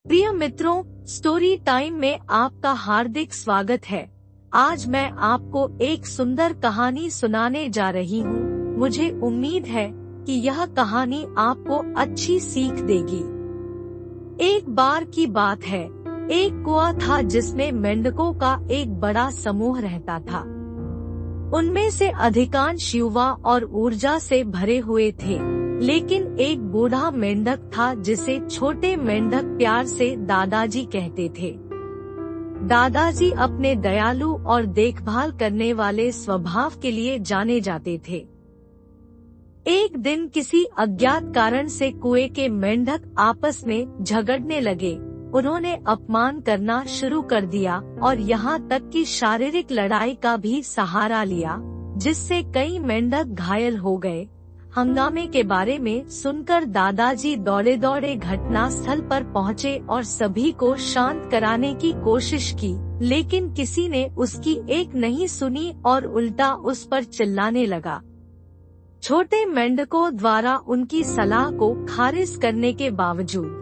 प्रिय मित्रों, story time में आपका हार्दिक स्वागत है। आज मैं आपको एक सुंदर कहानी सुनाने जा रही हूँ। मुझे उम्मीद है कि यह कहानी आपको अच्छी सीख देगी। एक बार की बात है, एक कुआं था जिसमें मेंढकों का एक बड़ा समूह रहता था। उनमें से अधिकांश युवा और ऊर्जा से भरे हुए थे, लेकिन एक बूढ़ा मेंढक था जिसे छोटे मेंढक प्यार से दादाजी कहते थे। दादाजी अपने दयालु और देखभाल करने वाले स्वभाव के लिए जाने जाते थे। एक दिन किसी अज्ञात कारण से कुएं के मेंढक आपस में झगड़ने लगे। उन्होंने अपमान करना शुरू कर दिया और यहाँ तक कि शारीरिक लड़ाई का भी सहारा लिया, जिससे कई मेंढक घायल हो गए। हंगामे के बारे में सुनकर दादाजी दौड़े दौड़े घटना स्थल पर पहुँचे और सभी को शांत कराने की कोशिश की, लेकिन किसी ने उसकी एक नहीं सुनी और उल्टा उस पर चिल्लाने लगा। छोटे मेंढकों द्वारा उनकी सलाह को खारिज करने के बावजूद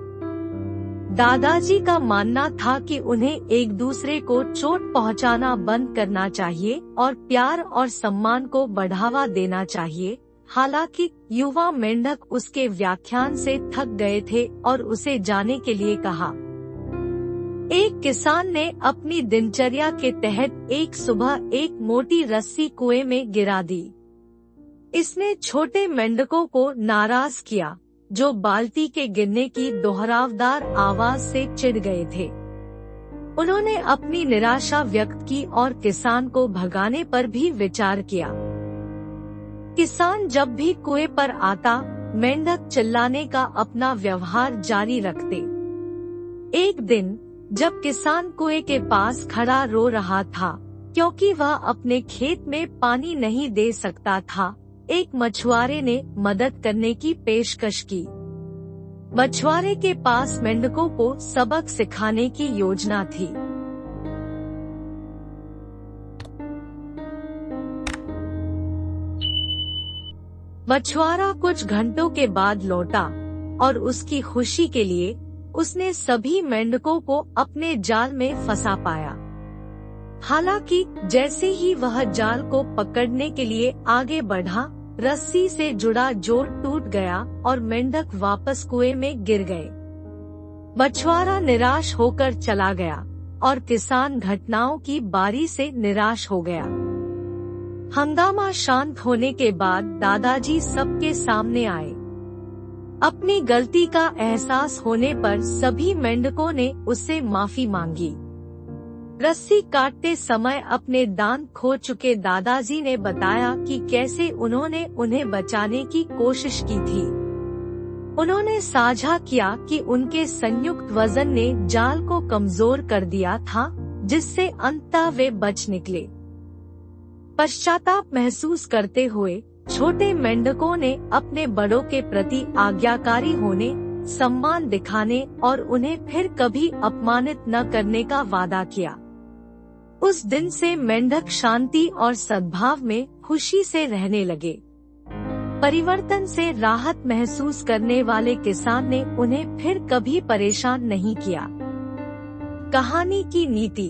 दादाजी का मानना था कि उन्हें एक दूसरे को चोट पहुंचाना बंद करना चाहिए और प्यार और सम्मान को बढ़ावा देना चाहिए। हालांकि युवा मेंढक उसके व्याख्यान से थक गए थे और उसे जाने के लिए कहा। एक किसान ने अपनी दिनचर्या के तहत एक सुबह एक मोटी रस्सी कुएं में गिरा दी। इसने छोटे मेंढकों को नाराज किया, जो बाल्टी के गिरने की दोहरावदार आवाज से चिढ़ गए थे। उन्होंने अपनी निराशा व्यक्त की और किसान को भगाने पर भी विचार किया। किसान जब भी कुएं पर आता, मेंढक चिल्लाने का अपना व्यवहार जारी रखते। एक दिन जब किसान कुएं के पास खड़ा रो रहा था क्योंकि वह अपने खेत में पानी नहीं दे सकता था, एक मछुआरे ने मदद करने की पेशकश की। मछुआरे के पास मेंढकों को सबक सिखाने की योजना थी। मछुआरा कुछ घंटों के बाद लौटा और उसकी खुशी के लिए उसने सभी मेंढकों को अपने जाल में फंसा पाया। हालांकि जैसे ही वह जाल को पकड़ने के लिए आगे बढ़ा, रस्सी से जुड़ा जोड़ टूट गया और मेंढक वापस कुएं में गिर गए। मछुआरा निराश होकर चला गया और किसान घटनाओं की बारी से निराश हो गया। हंगामा शांत होने के बाद दादाजी सबके सामने आए। अपनी गलती का एहसास होने पर सभी मेंढकों ने उससे माफी मांगी। रस्सी काटते समय अपने दांत खो चुके दादाजी ने बताया कि कैसे उन्होंने उन्हें बचाने की कोशिश की थी। उन्होंने साझा किया कि उनके संयुक्त वजन ने जाल को कमजोर कर दिया था, जिससे अंततः वे बच निकले। पश्चाताप महसूस करते हुए छोटे मेंढकों ने अपने बड़ों के प्रति आज्ञाकारी होने, सम्मान दिखाने और उन्हें फिर कभी अपमानित न करने का वादा किया। उस दिन से मेंढक शांति और सद्भाव में खुशी से रहने लगे। परिवर्तन से राहत महसूस करने वाले किसान ने उन्हें फिर कभी परेशान नहीं किया। कहानी की नीति।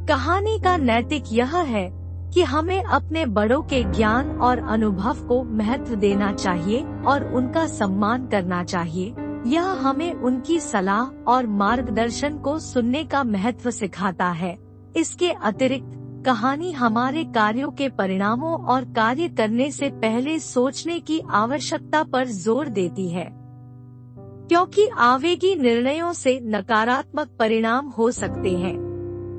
कहानी का नैतिक यह है कि हमें अपने बड़ों के ज्ञान और अनुभव को महत्व देना चाहिए और उनका सम्मान करना चाहिए। यह हमें उनकी सलाह और मार्गदर्शन को सुनने का महत्व सिखाता है। इसके अतिरिक्त कहानी हमारे कार्यों के परिणामों और कार्य करने से पहले सोचने की आवश्यकता पर जोर देती है, क्योंकि आवेगी निर्णयों से नकारात्मक परिणाम हो सकते हैं।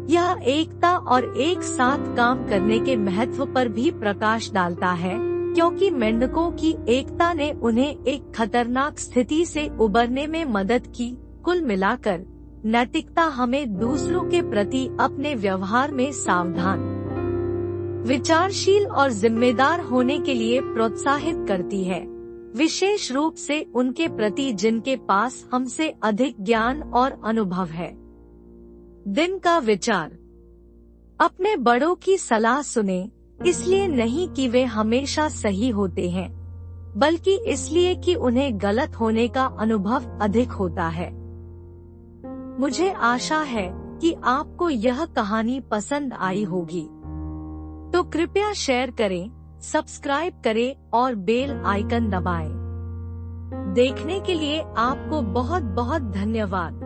यह एकता और एक साथ काम करने के महत्व पर भी प्रकाश डालता है, क्योंकि मेंढकों की एकता ने उन्हें एक खतरनाक स्थिति से उबरने में मदद की। कुल मिलाकर नैतिकता हमें दूसरों के प्रति अपने व्यवहार में सावधान, विचारशील और जिम्मेदार होने के लिए प्रोत्साहित करती है, विशेष रूप से उनके प्रति जिनके पास हमसे अधिक ज्ञान और अनुभव है। दिन का विचार। अपने बड़ों की सलाह सुने, इसलिए नहीं कि वे हमेशा सही होते हैं, बल्कि इसलिए कि उन्हें गलत होने का अनुभव अधिक होता है। मुझे आशा है कि आपको यह कहानी पसंद आई होगी। तो कृपया शेयर करें, सब्सक्राइब करें और बेल आइकन दबाएं। देखने के लिए आपको बहुत बहुत धन्यवाद।